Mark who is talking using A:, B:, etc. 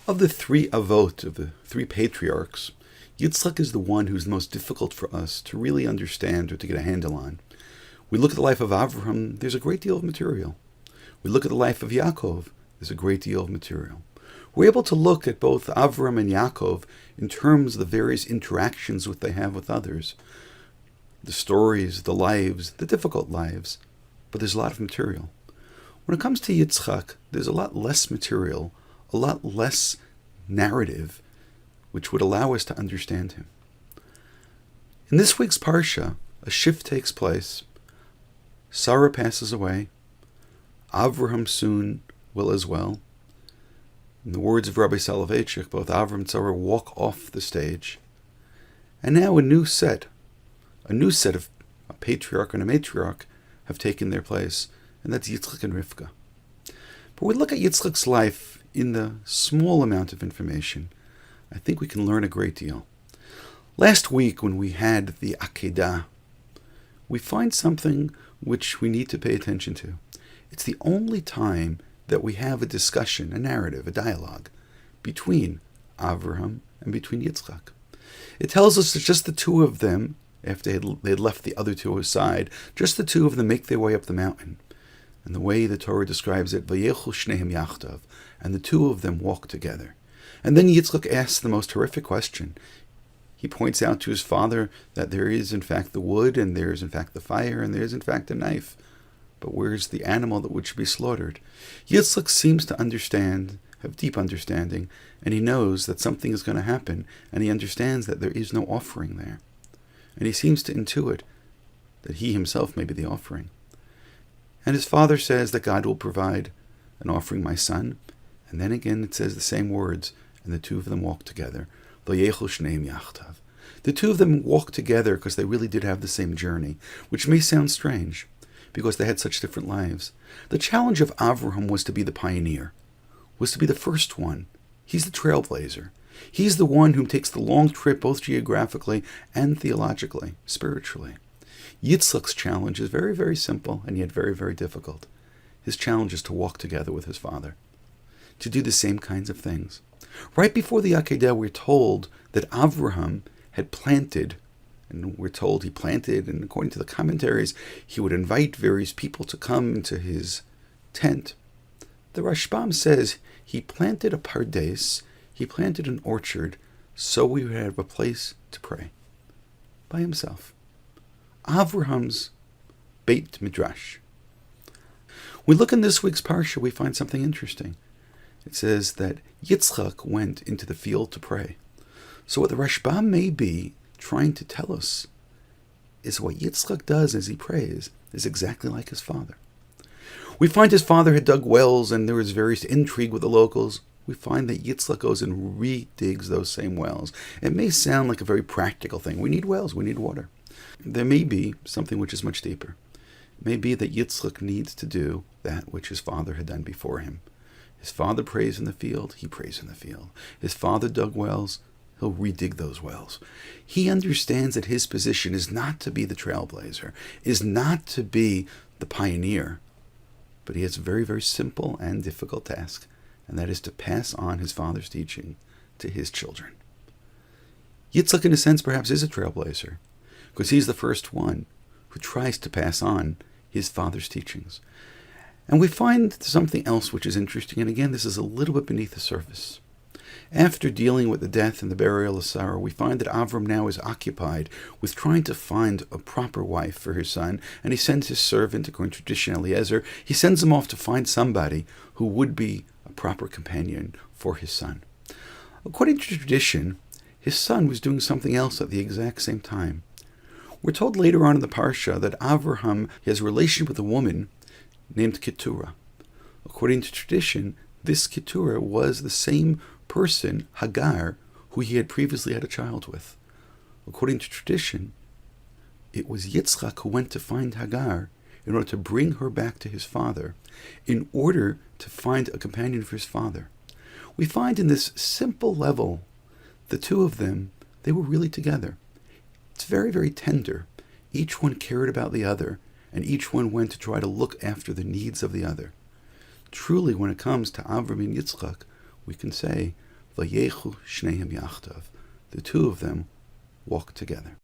A: Of the three avot, of the three patriarchs, Yitzchak is the one who's the most difficult for us to really understand or to get a handle on. We look at the life of Avraham, there's a great deal of material. We look at the life of Yaakov, there's a great deal of material. We're able to look at both Avram and Yaakov in terms of the various interactions that they have with others. The stories, the lives, the difficult lives, but there's a lot of material. When it comes to Yitzchak, there's a lot less material, a lot less narrative, which would allow us to understand him. In this week's Parsha, a shift takes place. Sarah passes away. Avraham soon will as well. In the words of Rabbi Soloveitchik, both Avram and Sarah walk off the stage. And now a new set of a patriarch and a matriarch have taken their place, and that's Yitzchak and Rivka. But we look at Yitzchak's life in the small amount of information. I think we can learn a great deal. Last week when we had the Akedah, we find something which we need to pay attention to. It's the only time that we have a discussion, a narrative, a dialogue between Avraham and between Yitzchak. It tells us that just the two of them, after they had left the other two aside, just the two of them make their way up the mountain. And the way the Torah describes it, Vayechu shnehem yachdav, and the two of them walk together. And then Yitzchak asks the most horrific question. He points out to his father that there is in fact the wood, and there is in fact the fire, and there is in fact a knife. But where's the animal that would be slaughtered? Yitzchak seems to understand, have deep understanding, and he knows that something is going to happen, and he understands that there is no offering there. And he seems to intuit that he himself may be the offering. And his father says that God will provide an offering, my son. And then again it says the same words, and the two of them walk together. The two of them walk together because they really did have the same journey, which may sound strange, because they had such different lives. The challenge of Avraham was to be the pioneer, was to be the first one. He's the trailblazer. He's the one who takes the long trip, both geographically and theologically, spiritually. Yitzchak's challenge is very, very simple, and yet very, very difficult. His challenge is to walk together with his father, to do the same kinds of things. Right before the Akedah, we're told that Avraham had planted, and we're told he planted, and according to the commentaries, he would invite various people to come into his tent. The Rashbam says he planted a pardes, he planted an orchard, so we would have a place to pray by himself. Avraham's Beit Midrash. We look in this week's Parsha, we find something interesting. It says that Yitzchak went into the field to pray. So what the Rashbam may be trying to tell us is what Yitzchak does as he prays is exactly like his father. We find his father had dug wells and there was various intrigue with the locals. We find that Yitzchak goes and redigs those same wells. It may sound like a very practical thing. We need wells, we need water. There may be something which is much deeper. It may be that Yitzchak needs to do that which his father had done before him. His father prays in the field, he prays in the field. His father dug wells, he'll redig those wells. He understands that his position is not to be the trailblazer, is not to be the pioneer, but he has a very, very simple and difficult task, and that is to pass on his father's teaching to his children. Yitzchak, in a sense, perhaps is a trailblazer, because he's the first one who tries to pass on his father's teachings. And we find something else which is interesting, and again, this is a little bit beneath the surface. After dealing with the death and the burial of Sarah, we find that Avram now is occupied with trying to find a proper wife for his son, and he sends his servant, according to tradition, Eliezer, he sends him off to find somebody who would be a proper companion for his son. According to tradition, his son was doing something else at the exact same time. We're told later on in the Parsha that Avraham has a relation with a woman named Keturah. According to tradition, this Keturah was the same person, Hagar, who he had previously had a child with. According to tradition, it was Yitzchak who went to find Hagar in order to bring her back to his father, in order to find a companion for his father. We find in this simple level, the two of them, they were really together. It's very, very tender. Each one cared about the other, and each one went to try to look after the needs of the other. Truly, when it comes to Avram and Yitzchak, we can say Vayechu shneim yachtav. The two of them walked together.